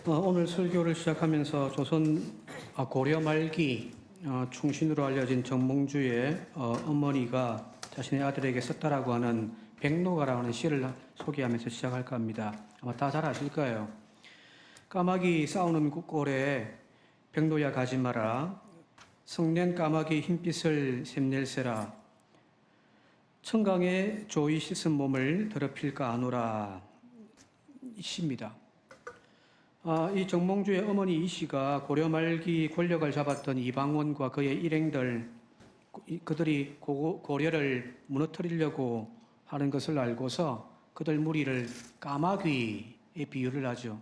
오늘 설교를 시작하면서 조선 고려 말기 충신으로 알려진 정몽주의 어머니가 자신의 아들에게 썼다라고 하는 백로가라고 하는 시를 소개하면서 시작할까 합니다. 아마 다 잘 아실 거예요. 까마귀 싸우는 꼴에 백로야 가지 마라. 성낸 까마귀 흰빛을 샘낼세라. 청강에 조이 씻은 몸을 더럽힐까 아노라. 이 시입니다. 이 정몽주의 어머니 이씨가 고려 말기 권력을 잡았던 이방원과 그의 일행들, 그들이 고려를 무너뜨리려고 하는 것을 알고서 그들 무리를 까마귀에 비유를 하죠.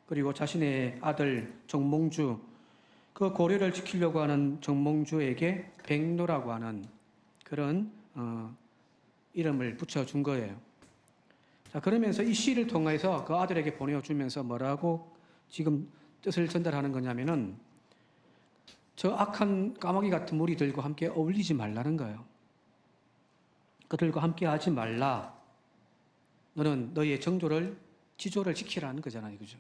그리고 자신의 아들 정몽주, 그 고려를 지키려고 하는 정몽주에게 백로라고 하는 그런 이름을 붙여준 거예요. 자, 그러면서 이 시를 통해서 그 아들에게 보내주면서 뭐라고 지금 뜻을 전달하는 거냐면은 저 악한 까마귀 같은 무리들과 함께 어울리지 말라는 거예요. 그들과 함께 하지 말라. 너는 너희의 지조를 지키라는 거잖아요. 그죠?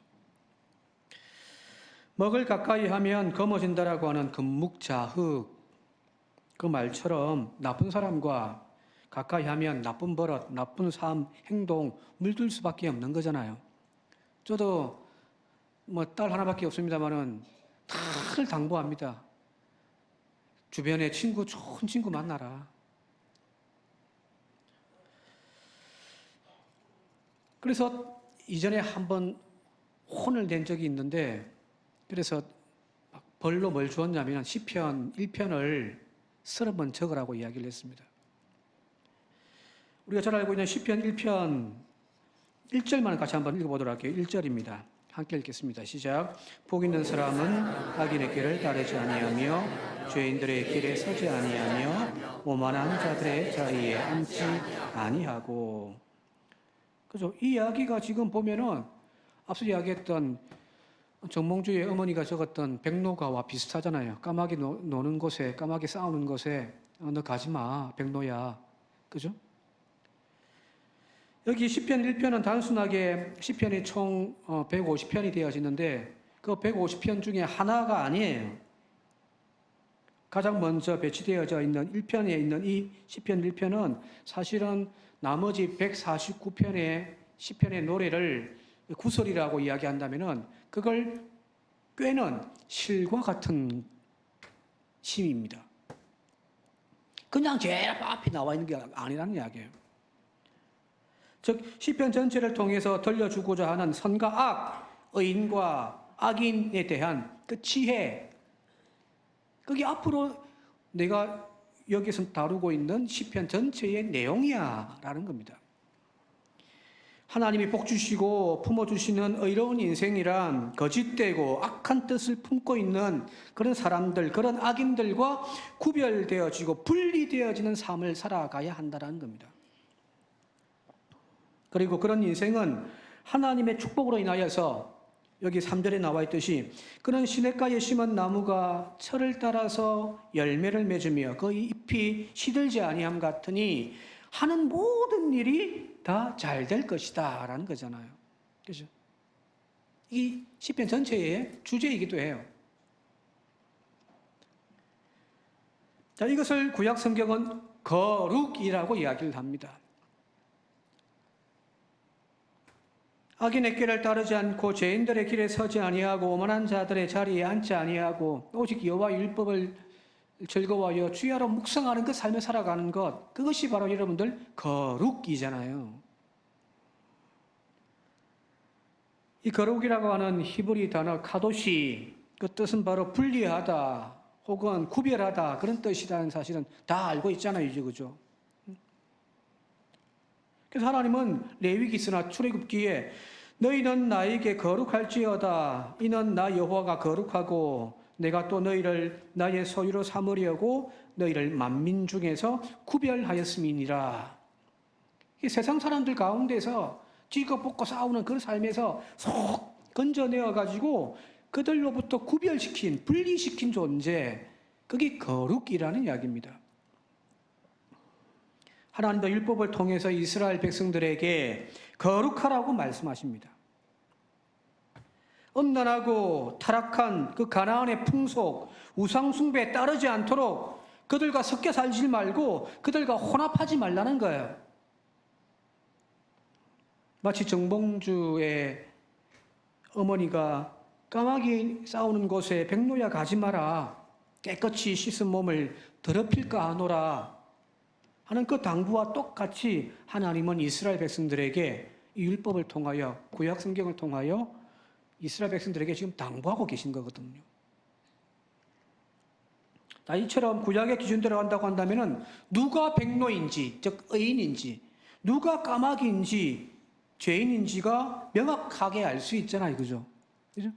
먹을 가까이 하면 검어진다라고 하는 금묵자흑, 그 말처럼 나쁜 사람과 가까이 하면 나쁜 버릇, 나쁜 삶, 행동 물들 수밖에 없는 거잖아요. 저도 딸 하나밖에 없습니다만은 늘 당부합니다. 주변에 좋은 친구 만나라. 그래서 이전에 한번 혼을 낸 적이 있는데, 그래서 벌로 뭘 주었냐면 시편 1편을 30번 적으라고 이야기를 했습니다. 우리가 잘 알고 있는 시편 1편 1절만 같이 한번 읽어보도록 할게요. 1절입니다. 함께 읽겠습니다. 시작. 복 있는 사람은 악인의 길을 따르지 아니하며 죄인들의 길에 서지 아니하며 오만한 자들의 자리에 앉지 아니하고. 그죠? 이 이야기가 지금 보면은 앞서 이야기했던 정몽주의 어머니가 적었던 백로가와 비슷하잖아요. 까마귀 노는 곳에, 까마귀 싸우는 곳에 너 가지 마, 백로야. 그죠? 여기 시편 1편은 단순하게 시편이 총 150편이 되어지는데 그 150편 중에 하나가 아니에요. 가장 먼저 배치되어져 있는 1편에 있는 이 시편 1편은 사실은 나머지 149편의 시편의 노래를 구설이라고 이야기한다면은 그걸 꿰는 실과 같은 시입니다. 그냥 제일 앞에 나와 있는 게 아니라는 이야기예요. 즉 시편 전체를 통해서 들려주고자 하는 선과 악, 의인과 악인에 대한 그 지혜, 그게 앞으로 내가 여기서 다루고 있는 시편 전체의 내용이야 라는 겁니다. 하나님이 복 주시고 품어주시는 의로운 인생이란 거짓되고 악한 뜻을 품고 있는 그런 사람들, 그런 악인들과 구별되어지고 분리되어지는 삶을 살아가야 한다는 겁니다. 그리고 그런 인생은 하나님의 축복으로 인하여서 여기 3절에 나와 있듯이 그런 시냇가에 심은 나무가 철을 따라서 열매를 맺으며 그 잎이 시들지 아니함 같으니 하는 모든 일이 다 잘 될 것이다 라는 거잖아요. 그죠? 이 시편 전체의 주제이기도 해요. 자, 이것을 구약 성경은 거룩이라고 이야기를 합니다. 악인의 길을 따르지 않고 죄인들의 길에 서지 아니하고 오만한 자들의 자리에 앉지 아니하고 오직 여호와의 율법을 즐거워하여 주야로 묵상하는 그 삶을 살아가는 것, 그것이 바로 여러분들 거룩이잖아요. 이 거룩이라고 하는 히브리 단어 카도시, 그 뜻은 바로 분리하다 혹은 구별하다 그런 뜻이라는 사실은 다 알고 있잖아요. 이제 그죠? 그래서 하나님은 레위기서나 출애굽기에 너희는 나에게 거룩할지어다. 이는 나 여호와가 거룩하고 내가 또 너희를 나의 소유로 삼으려고 너희를 만민 중에서 구별하였음이니라. 이 세상 사람들 가운데서 찌고 뽑고 싸우는 그런 삶에서 속 건져내어가지고 그들로부터 구별시킨, 분리시킨 존재, 그게 거룩이라는 이야기입니다. 하나님도 율법을 통해서 이스라엘 백성들에게 거룩하라고 말씀하십니다. 음란하고 타락한 그 가나안의 풍속, 우상숭배에 따르지 않도록 그들과 섞여 살지 말고 그들과 혼합하지 말라는 거예요. 마치 정봉주의 어머니가 까마귀 싸우는 곳에 백로야 가지 마라, 깨끗이 씻은 몸을 더럽힐까 하노라 하는 그 당부와 똑같이 하나님은 이스라엘 백성들에게 이 율법을 통하여, 구약 성경을 통하여 이스라엘 백성들에게 지금 당부하고 계신 거거든요. 이처럼 구약의 기준대로 한다고 한다면 누가 백로인지, 즉 의인인지, 누가 까마귀인지, 죄인인지가 명확하게 알 수 있잖아요. 그죠? 그죠?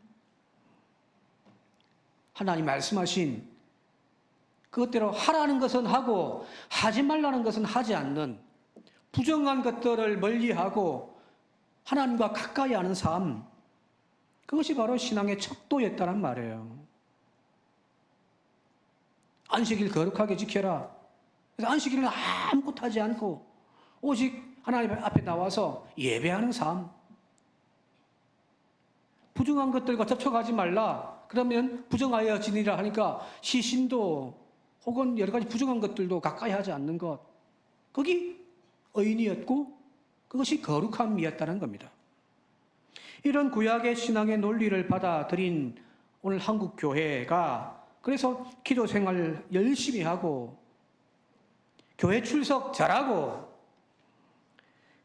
하나님 말씀하신 그것대로 하라는 것은 하고 하지 말라는 것은 하지 않는, 부정한 것들을 멀리하고 하나님과 가까이 하는 삶, 그것이 바로 신앙의 척도였다는 말이에요. 안식일 거룩하게 지켜라. 그래서 안식일은 아무것도 하지 않고 오직 하나님 앞에 나와서 예배하는 삶. 부정한 것들과 접촉하지 말라. 그러면 부정하여지니라 하니까 시신도 혹은 여러 가지 부정한 것들도 가까이 하지 않는 것. 거기 의인이었고 그것이 거룩함이었다는 겁니다. 이런 구약의 신앙의 논리를 받아들인 오늘 한국 교회가 그래서 기도 생활 열심히 하고 교회 출석 잘하고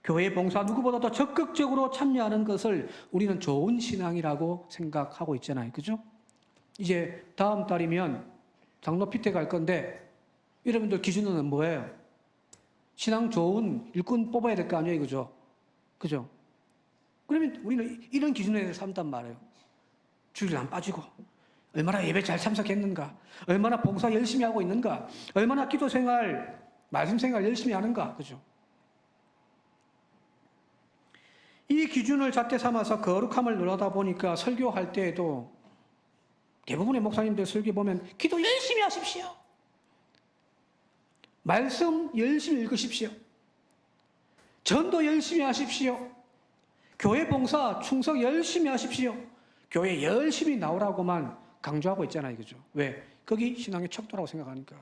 교회 봉사 누구보다도 적극적으로 참여하는 것을 우리는 좋은 신앙이라고 생각하고 있잖아요. 그죠? 이제 다음 달이면 장로 피태 갈 건데 여러분들 기준은 뭐예요? 신앙 좋은 일꾼 뽑아야 될 거 아니에요. 그죠? 그죠? 그러면 우리는 이런 기준에 산단 말이에요. 주일 안 빠지고 얼마나 예배 잘 참석했는가, 얼마나 봉사 열심히 하고 있는가, 얼마나 기도 생활, 말씀 생활 열심히 하는가. 그죠? 이 기준을 잣대 삼아서 거룩함을 논하다 보니까 설교할 때에도 대부분의 목사님들 설교 보면 기도 열심히 하십시오. 말씀 열심히 읽으십시오. 전도 열심히 하십시오. 교회 봉사 충성 열심히 하십시오. 교회 열심히 나오라고만 강조하고 있잖아요. 그죠? 왜? 거기 신앙의 척도라고 생각하니까.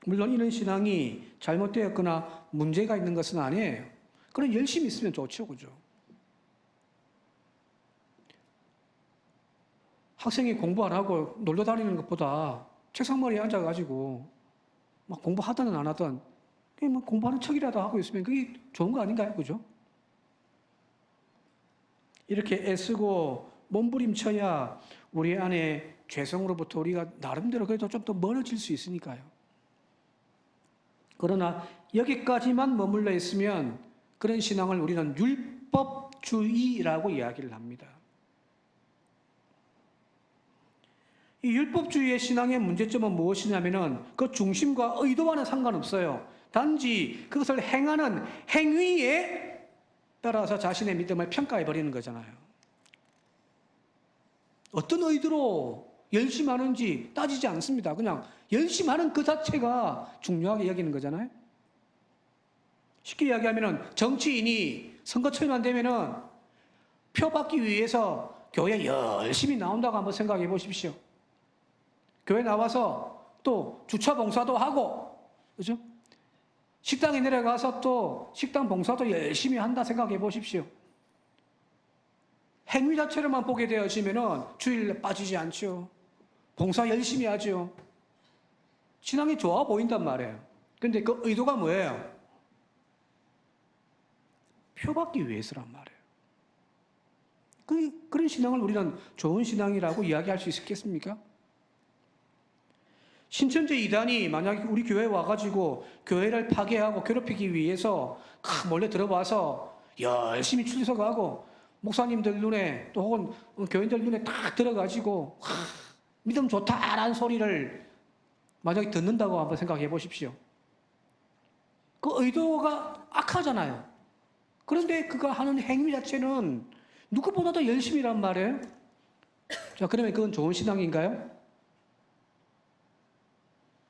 물론 이런 신앙이 잘못되었거나 문제가 있는 것은 아니에요. 그럼 열심히 있으면 좋죠. 그죠? 학생이 공부 안 하고 놀러 다니는 것보다 책상머리에 앉아가지고 막 공부하든 안 하든 그냥 뭐 공부하는 척이라도 하고 있으면 그게 좋은 거 아닌가요? 그죠? 이렇게 애쓰고 몸부림쳐야 우리 안에 죄성으로부터 우리가 나름대로 그래도 좀 더 멀어질 수 있으니까요. 그러나 여기까지만 머물러 있으면 그런 신앙을 우리는 율법주의라고 이야기를 합니다. 이 율법주의의 신앙의 문제점은 무엇이냐면은 그 중심과 의도와는 상관없어요. 단지 그것을 행하는 행위에 따라서 자신의 믿음을 평가해 버리는 거잖아요. 어떤 의도로 열심히 하는지 따지지 않습니다. 그냥 열심히 하는 그 자체가 중요하게 여기는 거잖아요. 쉽게 이야기하면 정치인이 선거철만 되면은 표 받기 위해서 교회 열심히 나온다고 한번 생각해 보십시오. 교회 나와서 또 주차 봉사도 하고, 그죠? 식당에 내려가서 또 식당 봉사도 열심히 한다 생각해 보십시오. 행위 자체로만 보게 되어지면은 주일 빠지지 않죠. 봉사 열심히 하죠. 신앙이 좋아 보인단 말이에요. 근데 그 의도가 뭐예요? 표 받기 위해서란 말이에요. 그런 신앙을 우리는 좋은 신앙이라고 이야기할 수 있겠습니까? 신천지 이단이 만약에 우리 교회에 와가지고 교회를 파괴하고 괴롭히기 위해서 몰래 들어와서 열심히 출석하고 목사님들 눈에 또 혹은 교인들 눈에 딱 들어가지고 믿음 좋다라는 소리를 만약에 듣는다고 한번 생각해 보십시오. 그 의도가 악하잖아요. 그런데 그가 하는 행위 자체는 누구보다도 열심히란 말이에요. 자, 그러면 그건 좋은 신앙인가요?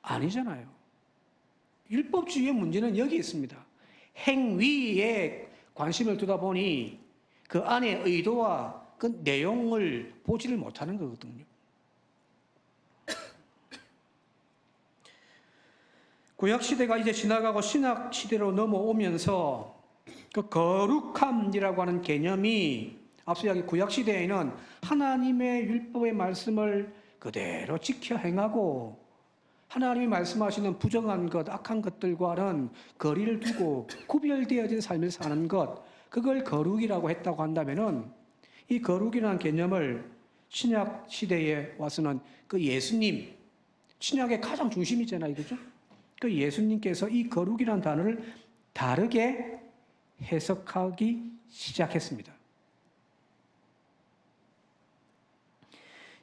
아니잖아요. 율법주의의 문제는 여기 있습니다. 행위에 관심을 두다 보니 그 안에 의도와 그 내용을 보지를 못하는 거거든요. 구약시대가 이제 지나가고 신약시대로 넘어오면서 그 거룩함이라고 하는 개념이 앞서 이야기 구약시대에는 하나님의 율법의 말씀을 그대로 지켜 행하고 하나님이 말씀하시는 부정한 것, 악한 것들과는 거리를 두고 구별되어진 삶을 사는 것, 그걸 거룩이라고 했다고 한다면은 이 거룩이라는 개념을 신약 시대에 와서는 그 예수님, 신약의 가장 중심이잖아요, 그죠? 그 예수님께서 이 거룩이라는 단어를 다르게 해석하기 시작했습니다.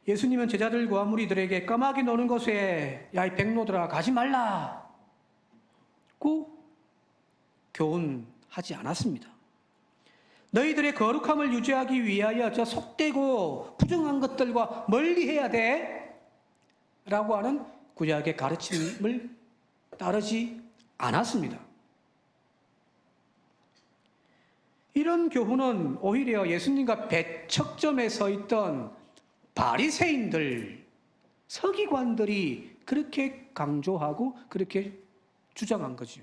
예수님은 제자들과 무리들에게 까마귀 노는 곳에 야 이 백로들아 가지 말라고 교훈하지 않았습니다. 너희들의 거룩함을 유지하기 위하여 저 속되고 부정한 것들과 멀리해야 돼 라고 하는 구약의 가르침을 따르지 않았습니다. 이런 교훈은 오히려 예수님과 배척점에 서 있던 바리새인들, 서기관들이 그렇게 강조하고 그렇게 주장한 거죠.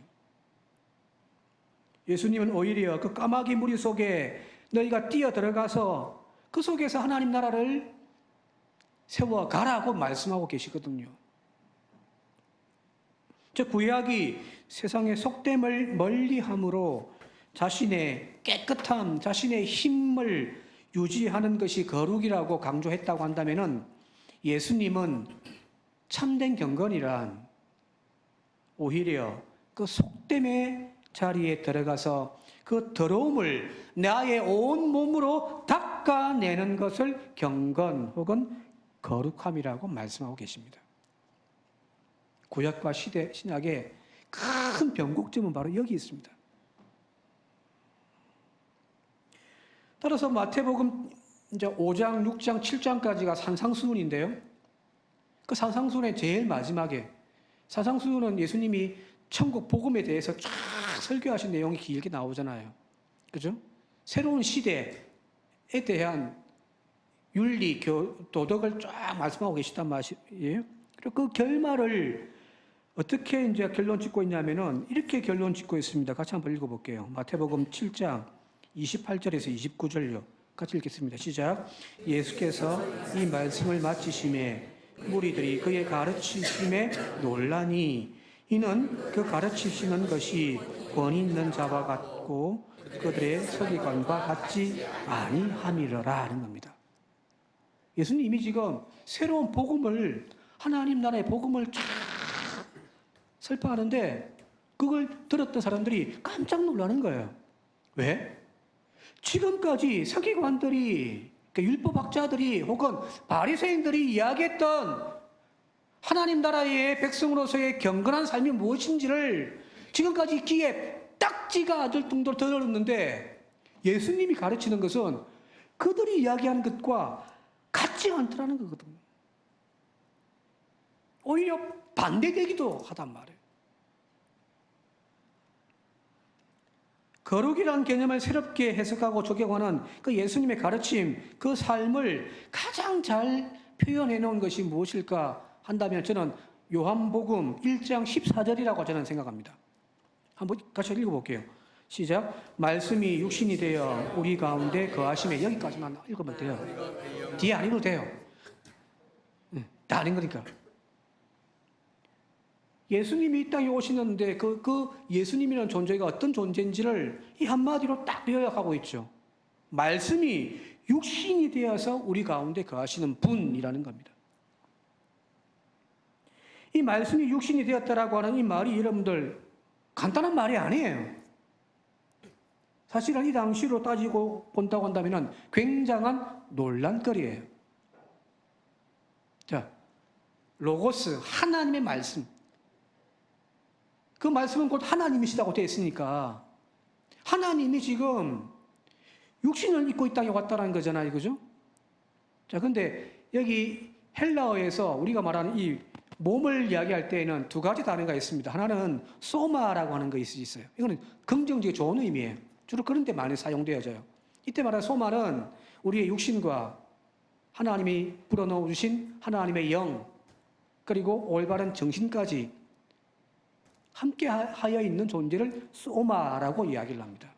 예수님은 오히려 그 까마귀 무리 속에 너희가 뛰어 들어가서 그 속에서 하나님 나라를 세워가라고 말씀하고 계시거든요. 저 구약이 세상의 속됨을 멀리함으로 자신의 깨끗함, 자신의 힘을 유지하는 것이 거룩이라고 강조했다고 한다면은 예수님은 참된 경건이란 오히려 그 속됨의 자리에 들어가서 그 더러움을 나의 온 몸으로 닦아내는 것을 경건 혹은 거룩함이라고 말씀하고 계십니다. 구약과 신약의 큰 변곡점은 바로 여기 있습니다. 따라서 마태복음 이제 5장, 6장, 7장까지가 산상수훈인데요. 그 산상수훈의 제일 마지막에 산상수훈은 예수님이 천국 복음에 대해서 쫙 설교하신 내용이 길게 나오잖아요. 그죠? 새로운 시대에 대한 윤리, 도덕을 쫙 말씀하고 계시단 말이에요. 그리고 그 결말을 어떻게 이제 결론 짓고 있냐면은 이렇게 결론 짓고 있습니다. 같이 한번 읽어볼게요. 마태복음 7장 28절에서 29절요. 같이 읽겠습니다. 시작. 예수께서 이 말씀을 마치심에 무리들이 그의 가르치심에 놀라니 이는 그 가르치시는 것이 권위 있는 자와 같고 그들의 서기관과 같지 아니함이러라 하는 겁니다. 예수님이 지금 새로운 복음을 하나님 나라의 복음을 쫙 설파하는데 그걸 들었던 사람들이 깜짝 놀라는 거예요. 왜? 지금까지 서기관들이 율법학자들이 혹은 바리새인들이 이야기했던 하나님 나라의 백성으로서의 경건한 삶이 무엇인지를 지금까지 귀에 딱지가 않을 정도로 들었는데 예수님이 가르치는 것은 그들이 이야기하는 것과 같지 않더라는 거거든요. 오히려 반대되기도 하단 말이에요. 거룩이라는 개념을 새롭게 해석하고 적용하는 그 예수님의 가르침, 그 삶을 가장 잘 표현해 놓은 것이 무엇일까 한다면 저는 요한복음 1장 14절이라고 저는 생각합니다. 한번 같이 읽어볼게요. 시작. 말씀이 육신이 되어 우리 가운데 거하심에 여기까지만 읽으면 돼요. 뒤에 안 읽어도 돼요. 다 아닌 거니까. 예수님이 이 땅에 오시는데 그 예수님이라는 존재가 어떤 존재인지를 이 한마디로 딱 요약하고 있죠. 말씀이 육신이 되어서 우리 가운데 거하시는 분이라는 겁니다. 이 말씀이 육신이 되었다라고 하는 이 말이 여러분들 간단한 말이 아니에요. 사실은 이 당시로 따지고 본다고 한다면 굉장한 논란거리예요. 자, 로고스, 하나님의 말씀. 그 말씀은 곧 하나님이시다고 되어 있으니까 하나님이 지금 육신을 입고 이 땅에 왔다는 거잖아요. 그죠? 자, 근데 여기 헬라어에서 우리가 말하는 이 몸을 이야기할 때에는 두 가지 단어가 있습니다. 하나는 소마라고 하는 것이 있어요. 이거는 긍정적인 좋은 의미예요. 주로 그런 데 많이 사용되어져요. 이때 말하는 소마는 우리의 육신과 하나님이 불어넣어 주신 하나님의 영, 그리고 올바른 정신까지 함께 하여 있는 존재를 소마라고 이야기를 합니다.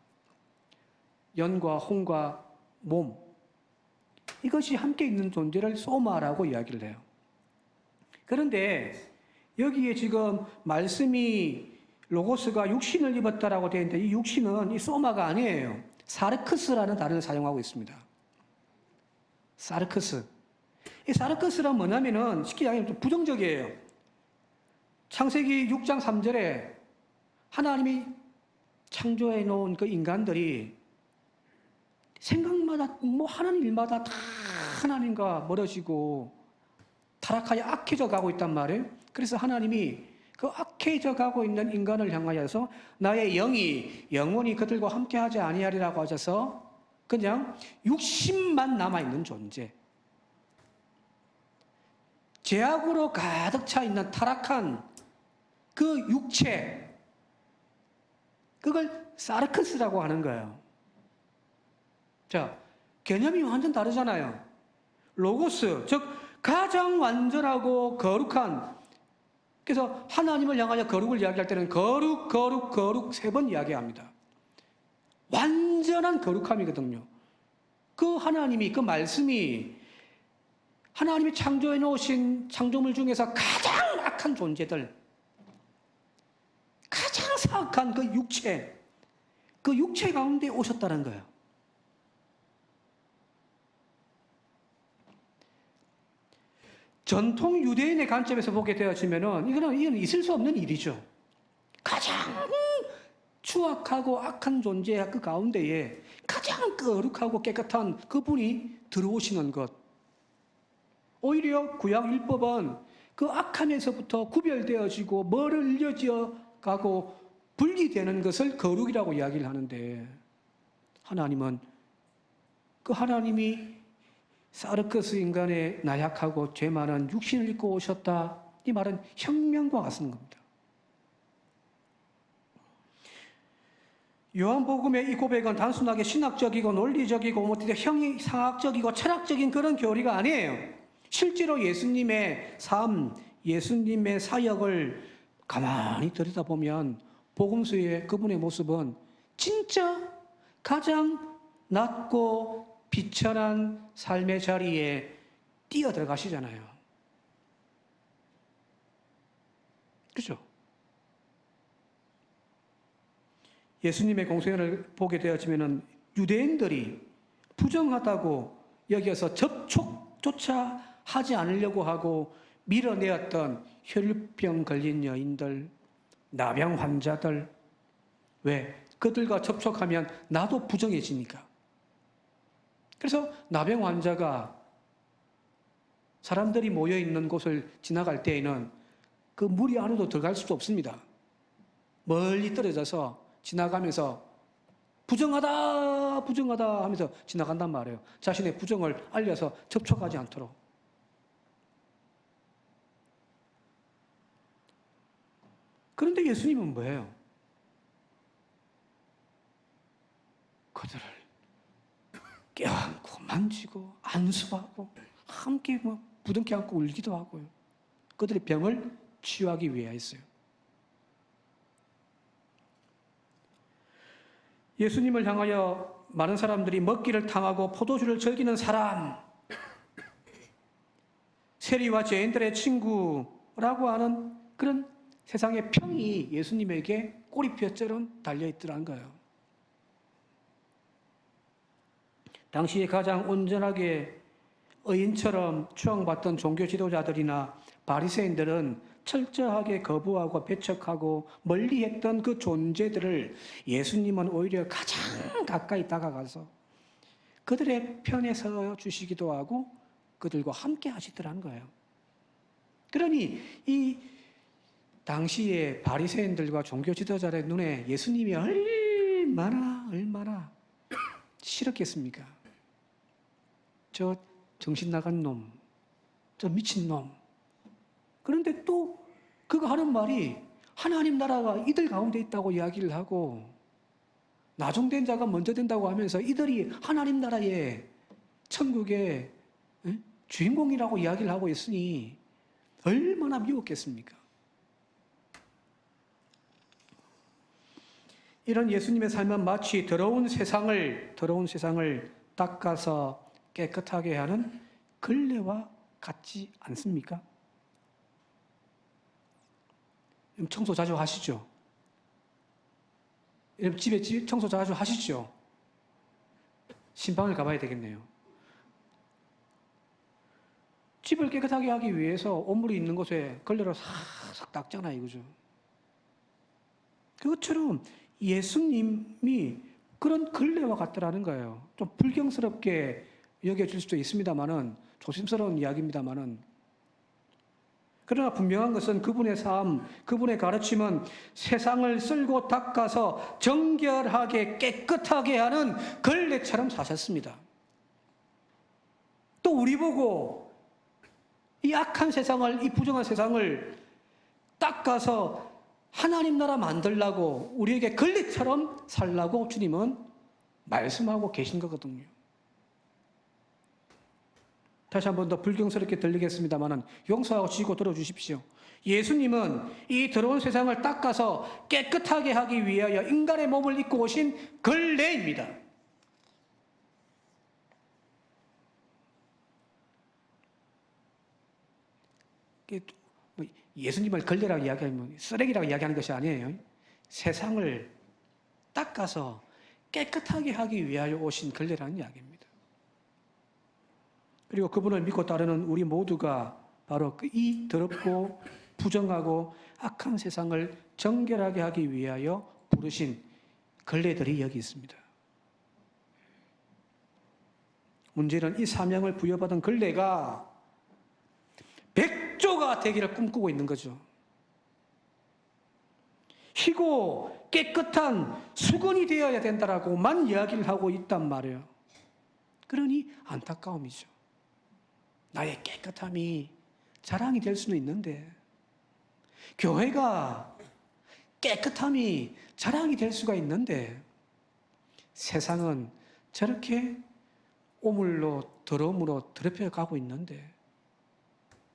연과 혼과 몸, 이것이 함께 있는 존재를 소마라고 이야기를 해요. 그런데 여기에 지금 말씀이 로고스가 육신을 입었다라고 되어 있는데 이 육신은 이 소마가 아니에요. 사르크스라는 단어를 사용하고 있습니다. 사르크스. 이 사르크스란 뭐냐면은 쉽게 이야기하면 부정적이에요. 창세기 6장 3절에 하나님이 창조해 놓은 그 인간들이 생각마다 하는 일마다 다 하나님과 멀어지고 타락하여 악해져 가고 있단 말이에요. 그래서 하나님이 그 악해져 가고 있는 인간을 향하여서 나의 영이 영원히 그들과 함께하지 아니하리라고 하셔서 그냥 육신만 남아있는 존재, 죄악으로 가득 차 있는 타락한 그 육체, 그걸 사르크스라고 하는 거예요. 자, 개념이 완전 다르잖아요. 로고스, 즉 가장 완전하고 거룩한, 그래서 하나님을 향하여 거룩을 이야기할 때는 거룩, 거룩, 거룩 3번 이야기합니다. 완전한 거룩함이거든요. 그 하나님이, 그 말씀이 하나님이 창조해 놓으신 창조물 중에서 가장 악한 존재들, 가장 사악한 그 육체 가운데 오셨다는 거예요. 전통 유대인의 관점에서 보게 되어지면은 이건 있을 수 없는 일이죠. 가장 추악하고 악한 존재 그 가운데에 가장 거룩하고 깨끗한 그분이 들어오시는 것. 오히려 구약 율법은 그 악함에서부터 구별되어지고 멀어져 가고 분리되는 것을 거룩이라고 이야기를 하는데, 하나님은 그 하나님이 사르크스 인간의 나약하고 죄 많은 육신을 입고 오셨다. 이 말은 혁명과 같은 겁니다. 요한복음의 이 고백은 단순하게 신학적이고 논리적이고 형이상학적이고 철학적인 그런 교리가 아니에요. 실제로 예수님의 삶, 예수님의 사역을 가만히 들여다보면 복음서의 그분의 모습은 진짜 가장 낮고 비천한 삶의 자리에 뛰어들어가시잖아요. 그렇죠? 예수님의 공생애를 보게 되어지면 유대인들이 부정하다고 여기서 접촉조차 하지 않으려고 하고 밀어내었던 혈류병 걸린 여인들, 나병 환자들, 왜? 그들과 접촉하면 나도 부정해지니까. 그래서 나병 환자가 사람들이 모여있는 곳을 지나갈 때에는 그 무리 안으로 들어갈 수도 없습니다. 멀리 떨어져서 지나가면서 부정하다, 부정하다 하면서 지나간단 말이에요. 자신의 부정을 알려서 접촉하지 않도록. 그런데 예수님은 뭐예요? 그들을 껴안고 만지고 안수하고 함께 부둥켜 안고 울기도 하고요. 그들의 병을 치유하기 위하였어요. 예수님을 향하여 많은 사람들이 먹기를 탐하고 포도주를 즐기는 사람, 세리와 죄인들의 친구라고 하는 그런 세상의 평이 예수님에게 꼬리표처럼 달려있더라는 거예요. 당시에 가장 온전하게 의인처럼 추앙받던 종교 지도자들이나 바리새인들은 철저하게 거부하고 배척하고 멀리했던 그 존재들을 예수님은 오히려 가장 가까이 다가가서 그들의 편에 서 주시기도 하고 그들과 함께 하시더라는 거예요. 그러니 이 당시에 바리새인들과 종교 지도자의 눈에 예수님이 얼마나 싫었겠습니까? 저 정신 나간 놈, 저 미친 놈. 그런데 또 그가 하는 말이 하나님 나라가 이들 가운데 있다고 이야기를 하고 나중된 자가 먼저 된다고 하면서 이들이 하나님 나라의 천국의 주인공이라고 이야기를 하고 있으니 얼마나 미웠겠습니까? 이런 예수님의 삶은 마치 더러운 세상을 닦아서 깨끗하게 하는 걸레와 같지 않습니까? 청소 자주 하시죠? 집에 청소 자주 하시죠? 신방을 가봐야 되겠네요. 집을 깨끗하게 하기 위해서 오물이 있는 곳에 걸레로 싹싹 닦잖아요, 그죠? 그것처럼 예수님이 그런 걸레와 같더라는 거예요. 좀 불경스럽게 여겨질 수도 있습니다만은, 조심스러운 이야기입니다만은, 그러나 분명한 것은 그분의 삶, 그분의 가르침은 세상을 쓸고 닦아서 정결하게 깨끗하게 하는 걸레처럼 사셨습니다. 또 우리 보고 이 악한 세상을, 이 부정한 세상을 닦아서 하나님 나라 만들라고, 우리에게 걸레처럼 살라고 주님은 말씀하고 계신 거거든요. 다시 한 번 더 불경스럽게 들리겠습니다만 용서하고 지고 들어주십시오. 예수님은 이 더러운 세상을 닦아서 깨끗하게 하기 위하여 인간의 몸을 입고 오신 걸레입니다. 예수님을 걸레라고 이야기하면 쓰레기라고 이야기하는 것이 아니에요. 세상을 닦아서 깨끗하게 하기 위하여 오신 걸레라는 이야기입니다. 그리고 그분을 믿고 따르는 우리 모두가 바로 이 더럽고 부정하고 악한 세상을 정결하게 하기 위하여 부르신 걸레들이 여기 있습니다. 문제는 이 사명을 부여받은 걸레가 백조가 되기를 꿈꾸고 있는 거죠. 희고 깨끗한 수건이 되어야 된다라고만 이야기를 하고 있단 말이에요. 그러니 안타까움이죠. 나의 깨끗함이 자랑이 될 수는 있는데, 교회가 깨끗함이 자랑이 될 수가 있는데, 세상은 저렇게 오물로 더러움으로 더럽혀 가고 있는데,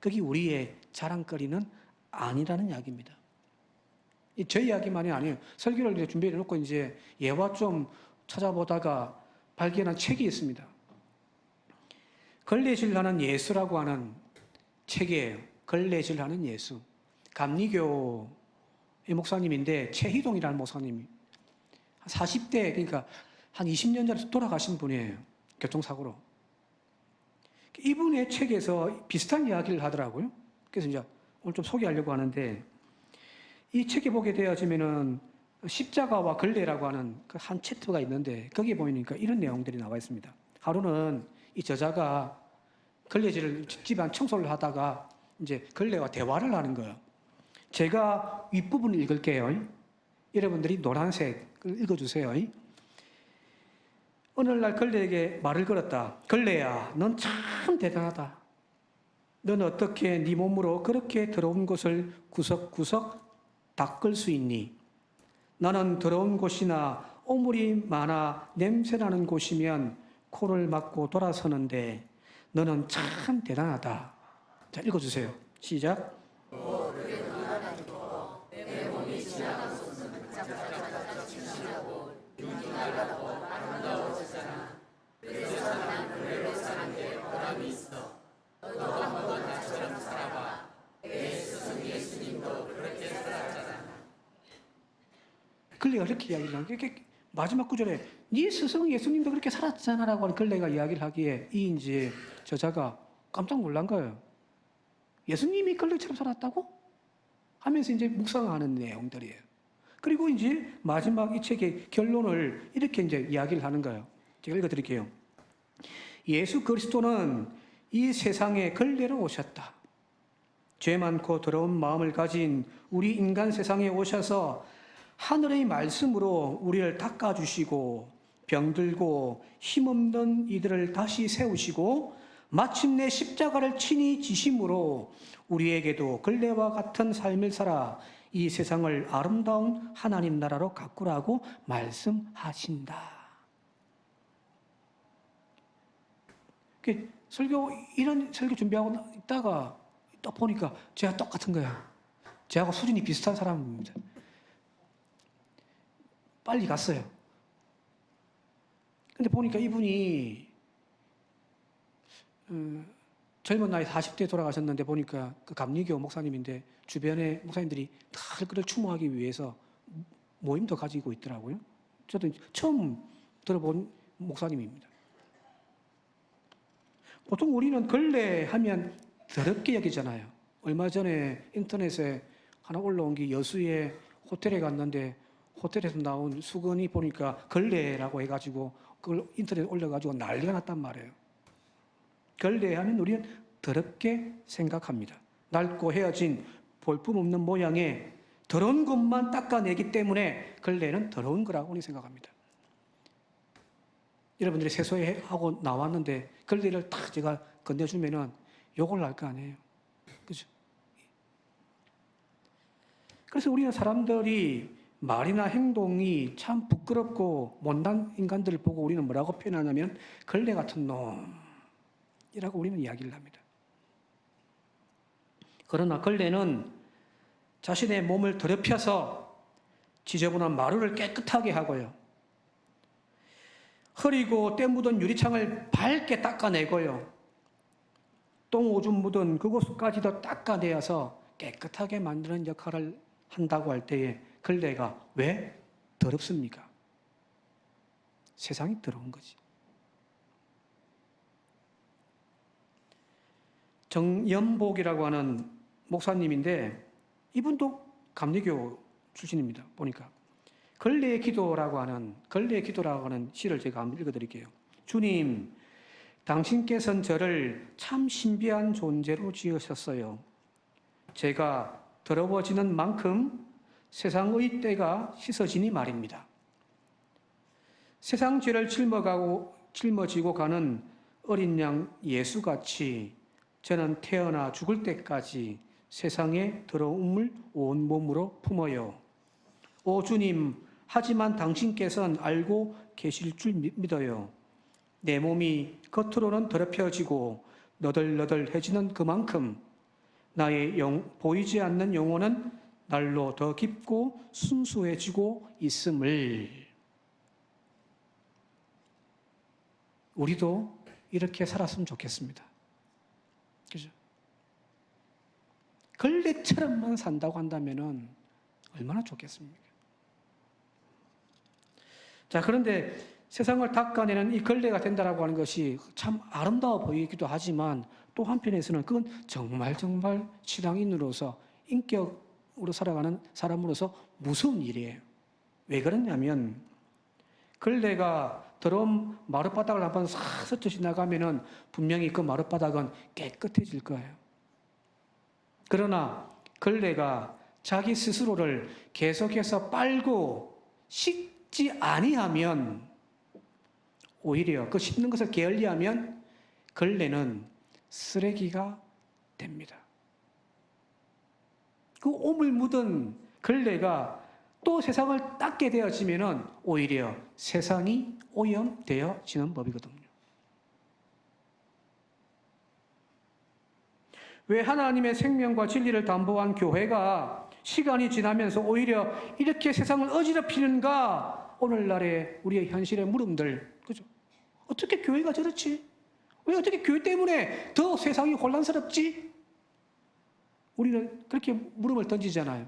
그게 우리의 자랑거리는 아니라는 이야기입니다. 제 이야기만이 아니에요. 설교를 준비해 놓고 이제 예화 좀 찾아보다가 발견한 책이 있습니다. 걸레질하는 예수라고 하는 책이에요. 걸레질하는 예수. 감리교의 목사님인데 최희동이라는 목사님이 40대, 그러니까 한 20년 전에 돌아가신 분이에요. 교통사고로. 이분의 책에서 비슷한 이야기를 하더라고요. 그래서 이제 오늘 좀 소개하려고 하는데, 이 책에 보게 되어지면은 십자가와 걸레라고 하는 그 한 챕터가 있는데, 거기에 보니까 이런 내용들이 나와 있습니다. 하루는 이 저자가 걸레질을 집안 청소를 하다가 이제 걸레와 대화를 하는 거예요. 제가 윗부분을 읽을게요. 여러분들이 노란색을 읽어주세요. 어느 날 걸레에게 말을 걸었다. 걸레야, 넌 참 대단하다. 넌 어떻게 네 몸으로 그렇게 더러운 곳을 구석구석 닦을 수 있니? 나는 더러운 곳이나 오물이 많아 냄새나는 곳이면 코를 막고 돌아서는데 너는 참 대단하다. 자, 읽어주세요. 시작. 내 몸이 지나간 곳은 짝짝짝 칭찬하고 윤기나고 아름다워졌잖아. 그래서 난 걸레로 사는 게 보람이 있어. 너도 한번 나처럼 살아봐. 내 스승 예수님도 그렇게 살았잖아. 걸레가 그렇게 이야기를 하는 게 마지막 구절에 네 스승 예수님도 그렇게 살았잖아라고 하는 걸레가 이야기를 하기에 이 이제 저자가 깜짝 놀란 거예요. 예수님이 걸레처럼 살았다고? 하면서 이제 묵상하는 내용들이에요. 그리고 이제 마지막 이 책의 결론을 이렇게 이제 이야기를 하는 거예요. 제가 읽어드릴게요. 예수 그리스도는 이 세상에 걸레로 오셨다. 죄 많고 더러운 마음을 가진 우리 인간 세상에 오셔서 하늘의 말씀으로 우리를 닦아주시고 병들고 힘없는 이들을 다시 세우시고 마침내 십자가를 친히 지심으로 우리에게도 걸레와 같은 삶을 살아 이 세상을 아름다운 하나님 나라로 가꾸라고 말씀하신다. 이런 설교 준비하고 있다가 또 보니까 제가 똑같은 거야. 저하고 수준이 비슷한 사람입니다. 빨리 갔어요. 근데 보니까 이분이 젊은 나이 40대에 돌아가셨는데 보니까 그 감리교 목사님인데 주변에 목사님들이 다 그를 추모하기 위해서 모임도 가지고 있더라고요. 저도 처음 들어본 목사님입니다. 보통 우리는 걸레하면 더럽게 여기잖아요. 얼마 전에 인터넷에 하나 올라온 게 여수의 호텔에 갔는데 호텔에서 나온 수건이 보니까 걸레라고 해가지고 그걸 인터넷에 올려가지고 난리가 났단 말이에요. 걸레하면 우리는 더럽게 생각합니다. 낡고 헤어진 볼품없는 모양의 더러운 것만 닦아내기 때문에 걸레는 더러운 거라고 생각합니다. 여러분들이 세수하고 나왔는데 걸레를 딱 제가 건네주면은 욕을 날 거 아니에요. 그죠? 그래서 우리는 사람들이 말이나 행동이 참 부끄럽고 못난 인간들을 보고 우리는 뭐라고 표현하냐면 걸레 같은 놈이라고 우리는 이야기를 합니다. 그러나 걸레는 자신의 몸을 더럽혀서 지저분한 마루를 깨끗하게 하고요. 흐리고 때 묻은 유리창을 밝게 닦아내고요. 똥 오줌 묻은 그곳까지도 닦아내어서 깨끗하게 만드는 역할을 한다고 할 때에 걸레가 왜 더럽습니까? 세상이 더러운 거지. 정연복이라고 하는 목사님인데 이분도 감리교 출신입니다. 보니까 걸레의 기도라고 하는 시를 제가 한번 읽어드릴게요. 주님, 당신께서는 저를 참 신비한 존재로 지으셨어요. 제가 더러워지는 만큼 세상의 때가 씻어지니 말입니다. 세상 죄를 짊어지고 가는 어린 양 예수같이 저는 태어나 죽을 때까지 세상의 더러움을 온몸으로 품어요. 오 주님, 하지만 당신께서는 알고 계실 줄 믿어요. 내 몸이 겉으로는 더럽혀지고 너덜너덜해지는 그만큼 나의 보이지 않는 영혼은 날로 더 깊고 순수해지고 있음을. 우리도 이렇게 살았으면 좋겠습니다. 그죠? 걸레처럼만 산다고 한다면 얼마나 좋겠습니까? 자, 그런데 세상을 닦아내는 이 걸레가 된다라고 하는 것이 참 아름다워 보이기도 하지만 또 한편에서는 그건 정말 신앙인으로서 인격으로 살아가는 사람으로서 무서운 일이에요. 왜 그러냐면 걸레가 더러운 마룻바닥을 한번 싹 스쳐 지나가면은 분명히 그 마룻바닥은 깨끗해질 거예요. 그러나 걸레가 자기 스스로를 계속해서 빨고 씻지 아니하면 오히려 그 씻는 것을 게을리하면 걸레는 쓰레기가 됩니다. 그 오물 묻은 걸레가 또 세상을 닦게 되어지면은 오히려 세상이 오염되어지는 법이거든요. 왜 하나님의 생명과 진리를 담보한 교회가 시간이 지나면서 오히려 이렇게 세상을 어지럽히는가? 오늘날의 우리의 현실의 물음들, 그죠? 어떻게 교회가 저렇지? 왜 어떻게 교회 때문에 더 세상이 혼란스럽지? 우리는 그렇게 물음을 던지잖아요.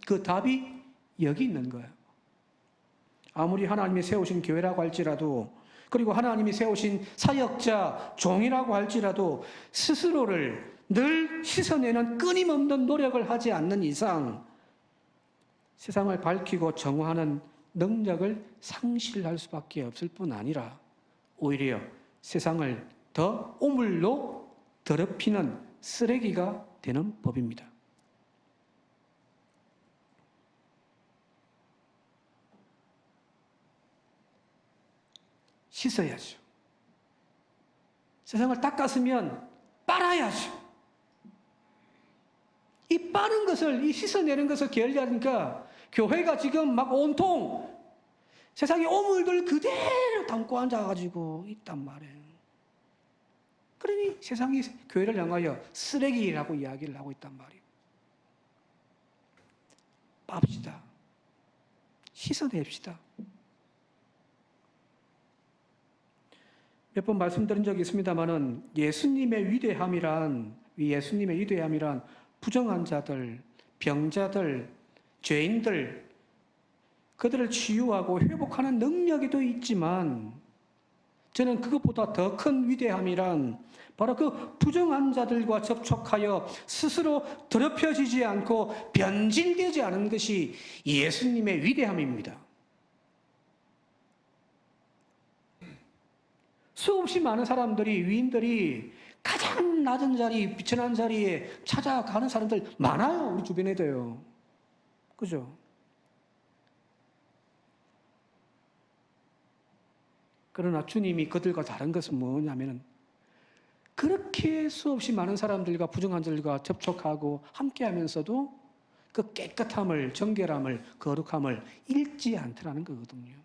그 답이 여기 있는 거예요. 아무리 하나님이 세우신 교회라고 할지라도, 그리고 하나님이 세우신 사역자, 종이라고 할지라도 스스로를 늘 씻어내는 끊임없는 노력을 하지 않는 이상 세상을 밝히고 정화하는 능력을 상실할 수밖에 없을 뿐 아니라 오히려 세상을 더 오물로 더럽히는 쓰레기가 되는 법입니다. 씻어야죠. 세상을 닦았으면 빨아야죠. 이 빠른 것을, 이 씻어내는 것을 게을리하니까 교회가 지금 막 온통 세상의 오물들 그대로 담고 앉아가지고 있단 말이에요. 그러니 세상이 교회를 향하여 쓰레기라고 이야기를 하고 있단 말이에요. 빱시다. 씻어냅시다. 몇 번 말씀드린 적이 있습니다만은 예수님의 위대함이란 부정한 자들, 병자들, 죄인들, 그들을 치유하고 회복하는 능력이 또 있지만 저는 그것보다 더 큰 위대함이란 바로 그 부정한 자들과 접촉하여 스스로 더럽혀지지 않고 변질되지 않은 것이 예수님의 위대함입니다. 수없이 많은 사람들이, 위인들이 가장 낮은 자리, 비천한 자리에 찾아가는 사람들 많아요. 우리 주변에도요. 그죠? 그러나 주님이 그들과 다른 것은 뭐냐면 그렇게 수없이 많은 사람들과 부정한 자들과 접촉하고 함께하면서도 그 깨끗함을, 정결함을, 거룩함을 잃지 않더라는 거거든요.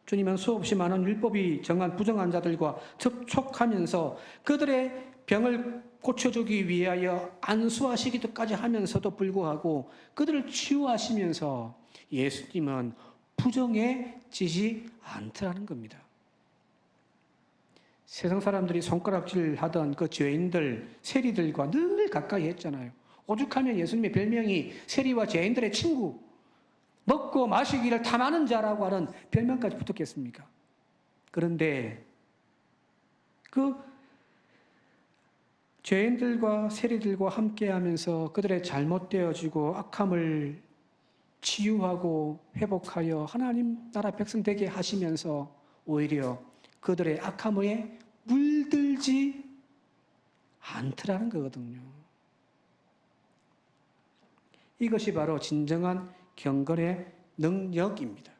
주님은 수없이 많은 율법이 정한 부정한 자들과 접촉하면서 그들의 병을 고쳐주기 위하여 안수하시기도까지 하면서도 불구하고 그들을 치유하시면서 예수님은 부정해지지 않더라는 겁니다. 세상 사람들이 손가락질 하던 그 죄인들, 세리들과 늘 가까이 했잖아요. 오죽하면 예수님의 별명이 세리와 죄인들의 친구, 먹고 마시기를 탐하는 자라고 하는 별명까지 붙었겠습니까? 그런데 그 죄인들과 세리들과 함께하면서 그들의 잘못되어지고 악함을 치유하고 회복하여 하나님 나라 백성 되게 하시면서 오히려 그들의 악함에 물들지 않더라는 거거든요. 이것이 바로 진정한 경건의 능력입니다.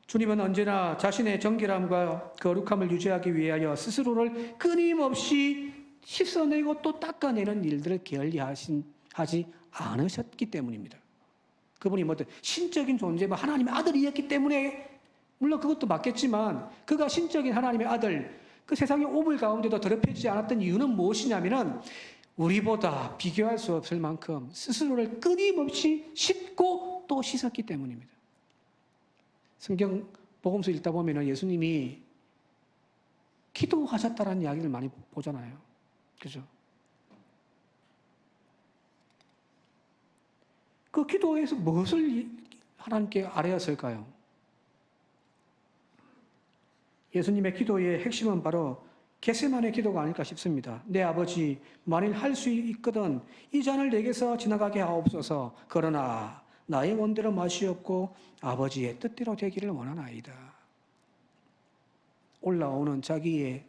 주님은 언제나 자신의 정결함과 거룩함을 유지하기 위하여 스스로를 끊임없이 씻어내고 또 닦아내는 일들을 게을리하지 않으셨기 때문입니다. 그분이 뭐 신적인 존재, 하나님의 아들이었기 때문에 물론 그것도 맞겠지만 그가 신적인 하나님의 아들, 그 세상의 오물 가운데도 더럽혀지지 않았던 이유는 무엇이냐면은 우리보다 비교할 수 없을 만큼 스스로를 끊임없이 씻고 또 씻었기 때문입니다. 성경 복음서 읽다 보면 예수님이 기도하셨다는 이야기를 많이 보잖아요. 그죠? 그 기도에서 무엇을 하나님께 아뢰었을까요? 예수님의 기도의 핵심은 바로 겟세마네 기도가 아닐까 싶습니다. 내 아버지, 만일 할 수 있거든 이 잔을 내게서 지나가게 하옵소서. 그러나 나의 원대로 마시옵고 아버지의 뜻대로 되기를 원하나이다. 올라오는 자기의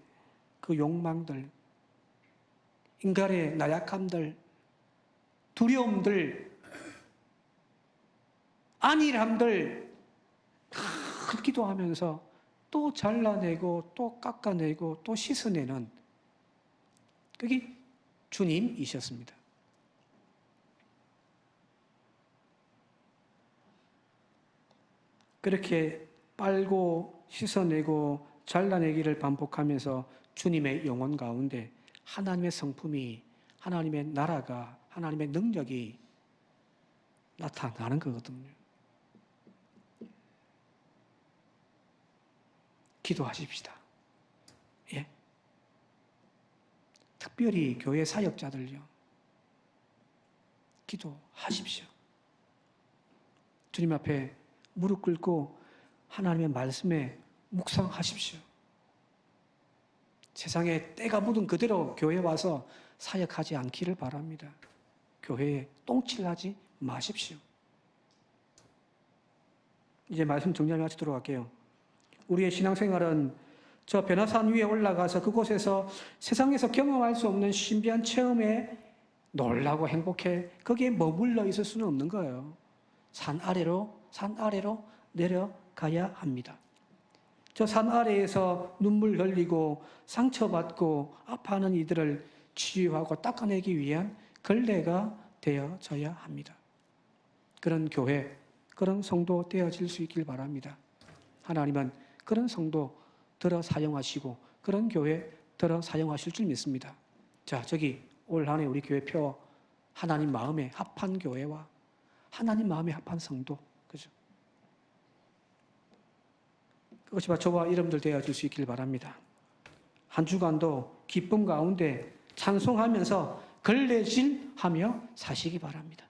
그 욕망들, 인간의 나약함들, 두려움들, 안일함들 늘 기도하면서 또 잘라내고 또 깎아내고 또 씻어내는 그게 주님이셨습니다. 그렇게 빨고 씻어내고 잘라내기를 반복하면서 주님의 영혼 가운데 하나님의 성품이, 하나님의 나라가, 하나님의 능력이 나타나는 거거든요. 기도하십시다. 예? 특별히 교회 사역자들요. 기도하십시오. 주님 앞에 무릎 꿇고 하나님의 말씀에 묵상하십시오. 세상에 때가 묻은 그대로 교회에 와서 사역하지 않기를 바랍니다. 교회에 똥칠하지 마십시오. 이제 말씀 정리하도록 할게요. 우리의 신앙생활은 저 변화산 위에 올라가서 그곳에서 세상에서 경험할 수 없는 신비한 체험에 놀라고 행복해 거기에 머물러 있을 수는 없는 거예요. 산 아래로 내려가야 합니다. 저 산 아래에서 눈물 흘리고 상처받고 아파하는 이들을 치유하고 닦아내기 위한 걸레가 되어져야 합니다. 그런 교회, 그런 성도 되어질 수 있길 바랍니다. 하나님은 그런 성도 들어 사용하시고 그런 교회 들어 사용하실 줄 믿습니다. 자, 저기 올 한해 우리 교회 표 하나님 마음에 합한 교회와 하나님 마음에 합한 성도, 그죠? 그것이 바로 저와 여러분들 되어질 수 있길 바랍니다. 한 주간도 기쁨 가운데 찬송하면서 걸레질하며 사시기 바랍니다.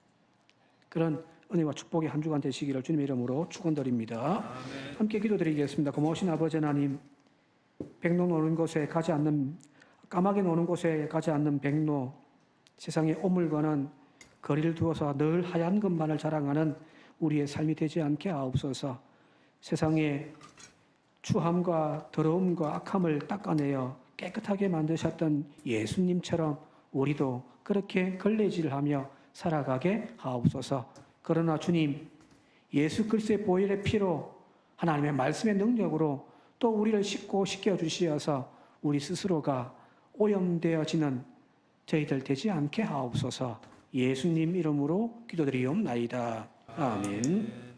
그런 은혜와 축복의 한 주간 되시기를 주님의 이름으로 축원드립니다. 아멘. 함께 기도드리겠습니다. 고마우신 아버지 하나님, 백로 노는 곳에 가지 않는, 까마귀 노는 곳에 가지 않는 백로, 세상에 오물과는 거리를 두어서 늘 하얀 것만을 자랑하는 우리의 삶이 되지 않게 하옵소서. 세상에 추함과 더러움과 악함을 닦아내어 깨끗하게 만드셨던 예수님처럼 우리도 그렇게 걸레질하며 살아가게 하옵소서. 그러나 주님, 예수 그리스도의 보혈의 피로 하나님의 말씀의 능력으로 또 우리를 씻고 씻겨주시어서 우리 스스로가 오염되어지는 저희들 되지 않게 하옵소서. 예수님 이름으로 기도드리옵나이다. 아멘.